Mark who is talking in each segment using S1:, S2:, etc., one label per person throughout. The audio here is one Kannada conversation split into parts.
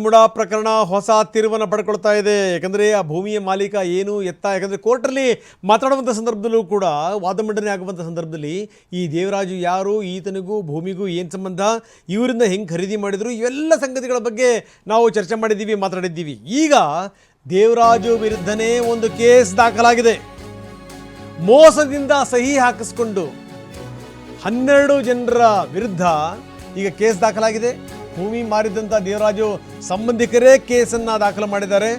S1: ಮುಡಾ ಪ್ರಕರಣ ಹೊಸ ತಿರುವನ್ನು ಪಡ್ಕೊಳ್ತಾ ಇದೆ. ಯಾಕಂದರೆ ಆ ಭೂಮಿಯ ಮಾಲೀಕ ಏನು ಎತ್ತ, ಯಾಕಂದರೆ ಕೋರ್ಟಲ್ಲಿ ಮಾತಾಡುವಂಥ ಸಂದರ್ಭದಲ್ಲೂ ಕೂಡ ವಾದ ಮಂಡನೆ ಆಗುವಂಥ ಸಂದರ್ಭದಲ್ಲಿ ಈ ದೇವರಾಜು ಯಾರು, ಈತನಿಗೂ ಭೂಮಿಗೂ ಏನು ಸಂಬಂಧ, ಇವರಿಂದ ಹೆಂಗೆ ಖರೀದಿ ಮಾಡಿದರು, ಇವೆಲ್ಲ ಸಂಗತಿಗಳ ಬಗ್ಗೆ ನಾವು ಚರ್ಚೆ ಮಾಡಿದ್ದೀವಿ, ಮಾತಾಡಿದ್ದೀವಿ. ಈಗ ದೇವರಾಜು ವಿರುದ್ಧನೇ ಒಂದು ಕೇಸ್ ದಾಖಲಾಗಿದೆ. ಮೋಸದಿಂದ ಸಹಿ ಹಾಕಿಸ್ಕೊಂಡು 12 ಜನರ ವಿರುದ್ಧ ಈಗ ಕೇಸ್ ದಾಖಲಾಗಿದೆ. ಭೂಮಿ ಮಾರಿದಂಥ ದೇವರಾಜು ಸಂಬಂಧಿಕರೇ ಕೇಸನ್ನು ದಾಖಲು ಮಾಡಿದ್ದಾರೆ.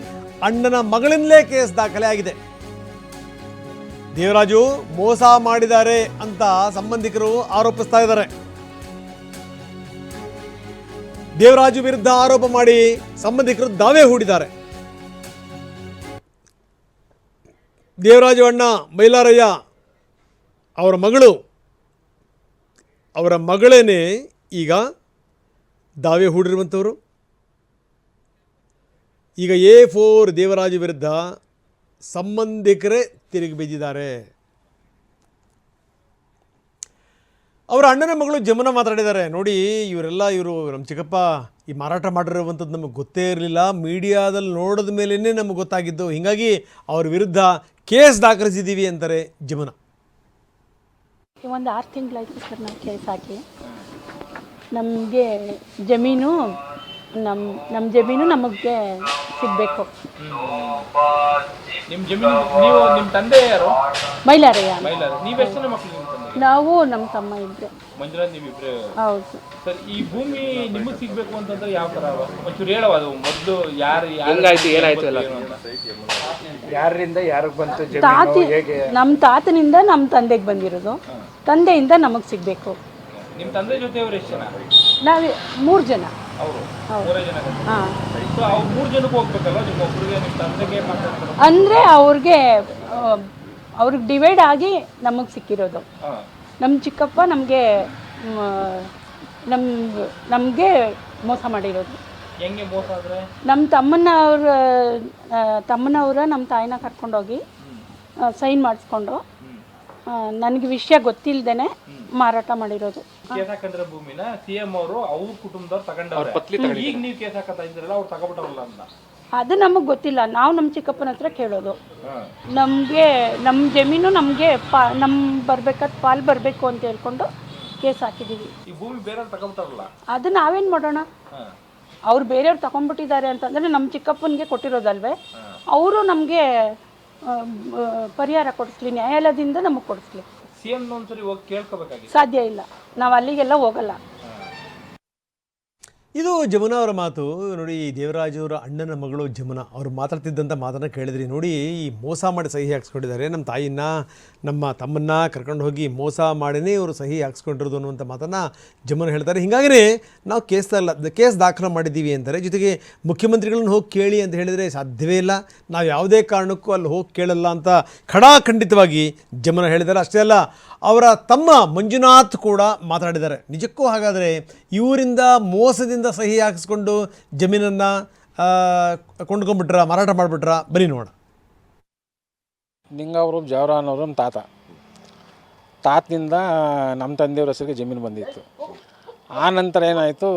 S1: ಅಣ್ಣನ ಮಗಳಿಂದಲೇ ಕೇಸ್ ದಾಖಲೆ ಆಗಿದೆ. ದೇವರಾಜು ಮೋಸ ಮಾಡಿದ್ದಾರೆ ಅಂತ ಸಂಬಂಧಿಕರು ಆರೋಪಿಸ್ತಾ ಇದ್ದಾರೆ. ದೇವರಾಜು ವಿರುದ್ಧ ಆರೋಪ ಮಾಡಿ ಸಂಬಂಧಿಕರು ದಾವೆ ಹೂಡಿದ್ದಾರೆ. ದೇವರಾಜು ಅಣ್ಣ ಮೈಲಾರಯ್ಯ ಅವರ ಮಗಳೇನೆ ಈಗ ದಾವೆ ಹೂಡಿರುವಂಥವರು. ಈಗ A4 ದೇವರಾಜು ವಿರುದ್ಧ ಸಂಬಂಧಿಕರೇ ತಿರುಗಿ ಬಿದ್ದಿದ್ದಾರೆ. ಅವರ ಅಣ್ಣನ ಮಗಳು ಜಮುನಾ ಮಾತಾಡಿದ್ದಾರೆ. ನೋಡಿ, ಇವರು ನಮ್ಮ ಚಿಕ್ಕಪ್ಪ ಈ ಮಾರಾಟ ಮಾಡಿರುವಂಥದ್ದು ನಮಗೆ ಗೊತ್ತೇ ಇರಲಿಲ್ಲ, ಮೀಡಿಯಾದಲ್ಲಿ ನೋಡಿದ ಮೇಲೇ ನಮಗೆ ಗೊತ್ತಾಗಿದ್ದು, ಹೀಗಾಗಿ ಅವ್ರ ವಿರುದ್ಧ ಕೇಸ್ ದಾಖಲಿಸಿದ್ದೀವಿ ಅಂತಾರೆ ಜಮುನಾ.
S2: ಒಂದು 6 ತಿಂಗಳಾಯ್ತು ಸರ್ ನಾವು ಕೇಸ್ ಹಾಕಿ. ನಮಗೆ ಜಮೀನು ನಮ್ಮ ಜಮೀನು ನಮಗೆ ಸಿಗಬೇಕು.
S3: ನಿಮ್ಮ ಜಮೀನು ನೀವು ನಿಮ್ಮ ತಂದೆ ಯಾರು?
S2: ಮೈಲಾರಯ್ಯ.
S3: ನೀವು ಎಷ್ಟು ಜನ ಮಕ್ಕಳು?
S2: ನಾವು ನಮ್ಮ ತಮ್ಮ ಇಬ್ಬರು.
S3: ಮಂಜುನಾಥ್ ನೀವು ಇಬ್ಬರು?
S2: ಹೌದು
S3: ಸರ್. ಈ ಭೂಮಿ ನಿಮಗೆ ಸಿಗಬೇಕು ಅಂತಂದ್ರೆ ಯಾವ ಥರ ಒಂಚೂರು ಹೇಳವ? ಅದು ಮೊದಲು ಯಾರು
S4: ಏನಾಯ್ತು ಎಲ್ಲ ಯಾರಿಂದ ಯಾರಿಗೆ ಬಂತು?
S2: ನಮ್ಮ ತಾತನಿಂದ ನಮ್ಮ ತಂದೆಗೆ ಬಂದಿರೋದು, ತಂದೆಯಿಂದ ನಮಗೆ ಸಿಗಬೇಕು.
S3: ನಿಮ್ಮ ತಂದೆ ಜೊತೆ ಅವ್ರು ಎಷ್ಟು ಜನ?
S2: ನಾವು 3 ಜನ.
S3: ಅವರು 3 ಜನ?
S2: ಹಾಂ.
S3: ಸೊ ಅವ್ರು 3 ಜನಕ್ಕೆ ಹೋಗ್ಬೇಕಲ್ಲ, ನಿಮ್ಮ ಒಬ್ಬರಿಗೆ ನಿಮ್ಮ ತಂದೆಗೆ ಮಾತಾಡ್ತಾರೆ
S2: ಅಂದರೆ ಅವ್ರಿಗೆ ಡಿವೈಡ್ ಆಗಿ ನಮಗೆ ಸಿಕ್ಕಿರೋದು. ನಮ್ಮ ಚಿಕ್ಕಪ್ಪ ನಮಗೆ ಮೋಸ ಮಾಡಿರೋದು.
S3: ಹೆಂಗೆ ಮೋಸ ಆದರೆ?
S2: ನಮ್ಮ ತಮ್ಮನವ್ರ ನಮ್ಮ ತಾಯಿನ ಕರ್ಕೊಂಡೋಗಿ ಸೈನ್ ಮಾಡಿಸ್ಕೊಂಡು ನನಗೆ ವಿಷಯ ಗೊತ್ತಿಲ್ಲದೇನೆ ಮಾರಾಟ ಮಾಡಿರೋದು.
S3: ಕೇಸ್ ಹಾಕಂದ್ರೆ ಭೂಮಿನ CM ಅವರು ಅವ್ರ ಕುಟುಂಬದವ್ರು ತಗೊಂಡವ್ರೆ. ಈಗ ನೀವು ಕೇಸ್ ಹಾಕತ್ತಾ ಇದ್ದೀರಲ್ಲ, ಅವ್ರು ತಗೊಬಿಟ್ಟವಲ್ಲ ಅಂತ
S2: ಅದು ನಮಗೆ ಗೊತ್ತಿಲ್ಲ. ನಾವು ನಮ್ಮ ಚಿಕ್ಕಪ್ಪನ ಹತ್ರ ಕೇಳೋದು, ನಮಗೆ ನಮ್ಮ ಜಮೀನು ನಮಗೆ ಬರ್ಬೇಕಾದ ಪಾಲು ಬರಬೇಕು ಅಂತ ಹೇಳ್ಕೊಂಡು ಕೇಸ್ ಹಾಕಿದ್ದೀವಿ.
S3: ಈ ಭೂಮಿ ಬೇರೆಯವ್ರು ತಗೊಬಿಟ್ಟಾರಲ್ಲ,
S2: ಅದು ನಾವೇನು ಮಾಡೋಣ? ಅವ್ರು ಬೇರೆಯವ್ರು ತಗೊಂಡ್ಬಿಟ್ಟಿದ್ದಾರೆ ಅಂತಂದರೆ ನಮ್ಮ ಚಿಕ್ಕಪ್ಪನಿಗೆ ಕೊಟ್ಟಿರೋದಲ್ವೇ, ಅವರು ನಮಗೆ ಪರಿಹಾರ ಕೊಡಿಸ್ಲಿ, ನ್ಯಾಯಾಲಯದಿಂದ ನಮಗೆ ಕೊಡಿಸ್ಲಿ.
S3: CM ಒಂದ್ಸರಿ ಹೋಗಿ ಕೇಳ್ಕೋಬೇಕಾಗಿ
S2: ಸಾಧ್ಯ ಇಲ್ಲ, ನಾವು ಅಲ್ಲಿಗೆಲ್ಲ ಹೋಗಲ್ಲ.
S1: ಇದು ಜಮುನಾ ಅವರ ಮಾತು. ನೋಡಿ, ದೇವರಾಜು ಅವರ ಅಣ್ಣನ ಮಗಳು ಜಮುನಾ ಅವರು ಮಾತಾಡ್ತಿದ್ದಂಥ ಮಾತನ್ನು ಕೇಳಿದ್ರಿ. ನೋಡಿ, ಈ ಮೋಸ ಮಾಡಿ ಸಹಿ ಹಾಕ್ಸ್ಕೊಂಡಿದ್ದಾರೆ. ನಮ್ಮ ತಾಯಿನ ನಮ್ಮ ತಮ್ಮನ್ನ ಕರ್ಕೊಂಡು ಹೋಗಿ ಮೋಸ ಮಾಡಿನೇ ಇವರು ಸಹಿ ಹಾಕ್ಸ್ಕೊಂಡಿರೋದು ಅನ್ನುವಂಥ ಮಾತನ್ನು ಜಮುನಾ ಹೇಳ್ತಾರೆ. ಹೀಗಾಗಿನೇ ನಾವು ಕೇಸ್ ದಾಖಲು ಮಾಡಿದ್ದೀವಿ ಅಂತಾರೆ. ಜೊತೆಗೆ ಮುಖ್ಯಮಂತ್ರಿಗಳನ್ನ ಹೋಗಿ ಕೇಳಿ ಅಂತ ಹೇಳಿದರೆ ಸಾಧ್ಯವೇ ಇಲ್ಲ, ನಾವು ಯಾವುದೇ ಕಾರಣಕ್ಕೂ ಅಲ್ಲಿ ಹೋಗಿ ಕೇಳಲ್ಲ ಅಂತ ಖಡಾಖಂಡಿತವಾಗಿ ಜಮುನಾ ಹೇಳಿದ್ದಾರೆ. ಅಷ್ಟೇ ಅಲ್ಲ, ಅವರ ತಮ್ಮ ಮಂಜುನಾಥ್ ಕೂಡ ಮಾತಾಡಿದ್ದಾರೆ. ನಿಜಕ್ಕೂ ಹಾಗಾದರೆ ಇವರಿಂದ ಮೋಸದಿಂದ ಸಹಿ ಹಾಕಿಸ್ಕೊಂಡು ಜಮೀನನ್ನು ಕೊಂಡ್ಕೊಂಡ್ಬಿಟ್ರ, ಮಾರಾಟ ಮಾಡಿಬಿಟ್ರ? ಬನ್ನಿ ನೋಡ.
S4: ನಿಂಗವರು ಜವರಾನ್ ಅವರು ನಮ್ಮ ತಾತನಿಂದ ನಮ್ಮ ತಂದೆಯವ್ರ ಹೆಸರಿಗೆ ಜಮೀನು ಬಂದಿತ್ತು. ಆ ನಂತರ ಏನಾಯಿತು,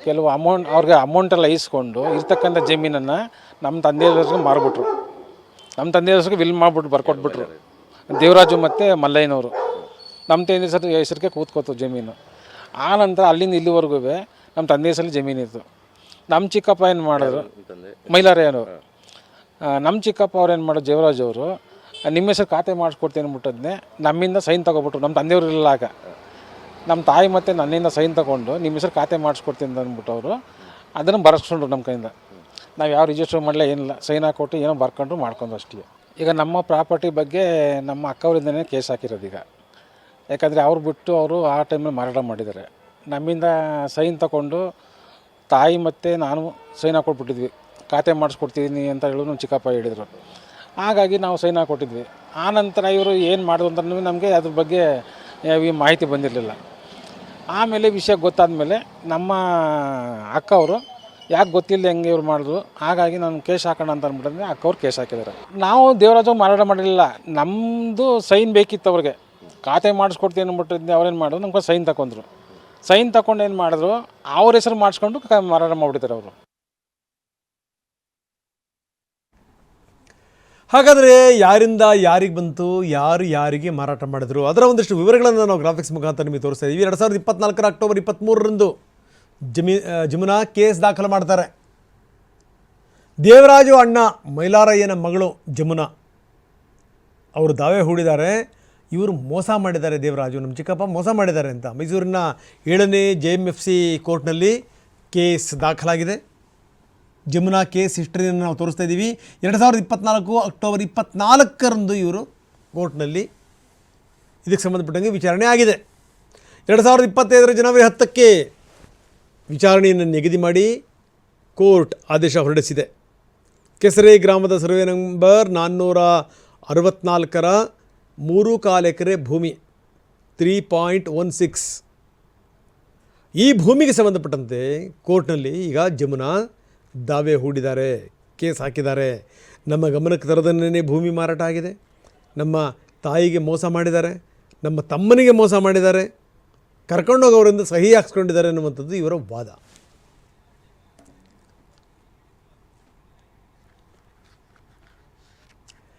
S4: ಕೆಲವು ಅವ್ರಿಗೆ ಅಮೌಂಟೆಲ್ಲ ಇಸ್ಕೊಂಡು ಇರ್ತಕ್ಕಂಥ ಜಮೀನನ್ನು ನಮ್ಮ ತಂದೆಯವ್ರ ಹೆಸರಿಗೆ ಮಾರಿಬಿಟ್ರು. ನಮ್ಮ ತಂದೆಯವ್ರ ಹೆಸರಿಗೆ ವಿಲ್ ಮಾಡಿಬಿಟ್ಟು ಬರ್ಕೊಟ್ಬಿಟ್ರು ದೇವರಾಜು ಮತ್ತು ಮಲ್ಲಯ್ಯನವರು. ನಮ್ಮ ತಂದೆ ಹೆಸರಿಗೆ ಕೂತ್ಕೋತು ಜಮೀನು. ಆ ನಂತರ ಅಲ್ಲಿಂದ ಇಲ್ಲಿವರೆಗೂ ನಮ್ಮ ತಂದೆ ಹೆಸರಲ್ಲಿ ಜಮೀನಿತ್ತು. ನಮ್ಮ ಚಿಕ್ಕಪ್ಪ ಏನು ಮಾಡಿದ್ರು, ಮೈಲಾರಯ್ಯನವರು, ನಮ್ಮ ಚಿಕ್ಕಪ್ಪ ಅವ್ರು ಏನು ಮಾಡೋದು, ದೇವರಾಜು ಅವರು ನಿಮ್ಮ ಹೆಸರು ಖಾತೆ ಮಾಡಿಸ್ಕೊಡ್ತೀನಿ ಅಂದ್ಬಿಟ್ಟದ್ನೇ ನಮ್ಮಿಂದ ಸೈನ್ ತೊಗೊಬಿಟ್ರು. ನಮ್ಮ ತಂದೆಯವರು ಇರಲಾಗ ನಮ್ಮ ತಾಯಿ ಮತ್ತು ನನ್ನಿಂದ ಸೈನ್ ತೊಗೊಂಡು ನಿಮ್ಮ ಹೆಸರು ಖಾತೆ ಮಾಡಿಸ್ಕೊಡ್ತೀನಿ ಅಂದ್ಬಿಟ್ಟು ಅವರು ಅದನ್ನು ಬರೆಸ್ಕೊಂಡ್ರು ನಮ್ಮ ಕೈಯಿಂದ. ನಾವು ಯಾವ ರಿಜಿಸ್ಟರ್ ಮಾಡಲೇ ಏನಿಲ್ಲ, ಸೈನ್ ಹಾಕ್ಕೊಟ್ಟು ಏನೋ ಬರ್ಕೊಂಡು ಮಾಡ್ಕೊಂಡು ಅಷ್ಟೇ. ಈಗ ನಮ್ಮ ಪ್ರಾಪರ್ಟಿ ಬಗ್ಗೆ ನಮ್ಮ ಅಕ್ಕವರಿಂದನೇ ಕೇಸ್ ಹಾಕಿರೋದು. ಈಗ ಯಾಕಂದರೆ ಅವ್ರು ಬಿಟ್ಟು ಅವರು ಆ ಟೈಮಲ್ಲಿ ಮಾರಾಟ ಮಾಡಿದ್ದಾರೆ. ನಮ್ಮಿಂದ ಸೈನ್ ತಗೊಂಡು ತಾಯಿ ಮತ್ತು ನಾನು ಸೈನ್ ಹಾಕ್ಕೊಟ್ಬಿಟ್ಟಿದ್ವಿ, ಖಾತೆ ಮಾಡಿಸ್ಕೊಡ್ತಿದ್ದೀನಿ ಅಂತ ಹೇಳೋದು ನಮ್ಮ ಚಿಕ್ಕಪ್ಪ ಹೇಳಿದರು. ಹಾಗಾಗಿ ನಾವು ಸೈನ್ ಹಾಕ್ಕೊಟ್ಟಿದ್ವಿ. ಆ ನಂತರ ಇವರು ಏನು ಮಾಡೋದು ಅಂತ ನಮಗೆ ಅದ್ರ ಬಗ್ಗೆ ಮಾಹಿತಿ ಬಂದಿರಲಿಲ್ಲ. ಆಮೇಲೆ ವಿಷಯ ಗೊತ್ತಾದ ಮೇಲೆ ನಮ್ಮ ಅಕ್ಕವರು ಯಾಕೆ ಗೊತ್ತಿಲ್ಲ ಹೆಂಗೆ ಇವ್ರು ಮಾಡಿದ್ರು, ಹಾಗಾಗಿ ನಾನು ಕೇಸ್ ಹಾಕೋಣ ಅಂತ ಅಂದ್ಬಿಟ್ಟಂದ್ರೆ ಅಕ್ಕವ್ರು ಕೇಸ್ ಹಾಕಿದ್ದಾರೆ. ನಾವು ದೇವರಾಜು ಮಾರಾಟ ಮಾಡಿರಲಿಲ್ಲ, ನಮ್ಮದು ಸೈನ್ ಬೇಕಿತ್ತು ಅವ್ರಿಗೆ. ಖಾತೆ ಮಾಡಿಸ್ಕೊಡ್ತೀನಿ ಅಂದ್ಬಿಟ್ಟಿದ್ದೆ. ಅವ್ರೇನು ಮಾಡಿದ್ರು, ನಮ್ಗೆ ಸೈನ್ ತಗೊಂಡ್ರು. ಸೈನ್ ತಗೊಂಡು ಏನು ಮಾಡಿದ್ರು, ಅವ್ರ ಹೆಸರು ಮಾಡಿಸ್ಕೊಂಡು ಮಾರಾಟ ಮಾಡಿಬಿಡ್ತಾರೆ ಅವರು.
S1: ಹಾಗಾದರೆ ಯಾರಿಂದ ಯಾರಿಗೆ ಬಂತು, ಯಾರು ಯಾರಿಗೆ ಮಾರಾಟ ಮಾಡಿದ್ರು, ಅದರ ಒಂದಿಷ್ಟು ವಿವರಗಳನ್ನು ನಾವು ಗ್ರಾಫಿಕ್ಸ್ ಮುಖಾಂತರ ನಿಮಗೆ ತೋರಿಸ್ತಾ ಇದ್ದೀವಿ. 2024 ಅಕ್ಟೋಬರ್ 23ರಂದು ಜಮುನಾ ಕೇಸ್ ದಾಖಲು ಮಾಡ್ತಾರೆ. ದೇವರಾಜು ಅಣ್ಣ ಮೈಲಾರಯ್ಯನ ಮಗಳು ಜಮುನಾ ಅವರು ದಾವೆ ಹೂಡಿದ್ದಾರೆ, ಇವರು ಮೋಸ ಮಾಡಿದ್ದಾರೆ, ದೇವರಾಜು ನಮ್ಮ ಚಿಕ್ಕಪ್ಪ ಮೋಸ ಮಾಡಿದ್ದಾರೆ ಅಂತ. ಮೈಸೂರಿನ 7ನೇ JMFC ಕೋರ್ಟ್ನಲ್ಲಿ ಕೇಸ್ ದಾಖಲಾಗಿದೆ. ಜಮುನಾ ಕೇಸ್ ಹಿಸ್ಟ್ರಿಯನ್ನು ನಾವು ತೋರಿಸ್ತಾ ಇದ್ದೀವಿ. 2024 ಅಕ್ಟೋಬರ್ 24ರಂದು ಇವರು ಕೋರ್ಟ್ನಲ್ಲಿ ಇದಕ್ಕೆ ಸಂಬಂಧಪಟ್ಟಂಗೆ ವಿಚಾರಣೆ ಆಗಿದೆ. 2025 ಜನವರಿ 10ಕ್ಕೆ ವಿಚಾರಣೆಯನ್ನು ನಿಗದಿ ಮಾಡಿ ಕೋರ್ಟ್ ಆದೇಶ ಹೊರಡಿಸಿದೆ. ಕೆಸರೆ ಗ್ರಾಮದ ಸರ್ವೆ ನಂಬರ್ 464ರ 3.4 ಎಕರೆ ಭೂಮಿ 3.16 ಈ ಭೂಮಿಗೆ ಸಂಬಂಧಪಟ್ಟಂತೆ ಕೋರ್ಟ್ನಲ್ಲಿ ಈಗ ಜಮುನಾ ದಾವೆ ಹೂಡಿದ್ದಾರೆ, ಕೇಸ್ ಹಾಕಿದ್ದಾರೆ. ನಮ್ಮ ಗಮನಕ್ಕೆ ತರದನ್ನೇ ಭೂಮಿ ಮಾರಾಟ ಆಗಿದೆ, ನಮ್ಮ ತಾಯಿಗೆ ಮೋಸ ಮಾಡಿದ್ದಾರೆ, ನಮ್ಮ ತಮ್ಮನಿಗೆ ಮೋಸ ಮಾಡಿದ್ದಾರೆ, ಕರ್ಕೊಂಡೋಗಿ ಅವರಿಂದ ಸಹಿ ಹಾಕ್ಸ್ಕೊಂಡಿದ್ದಾರೆ ಅನ್ನುವಂಥದ್ದು ಇವರ ವಾದ.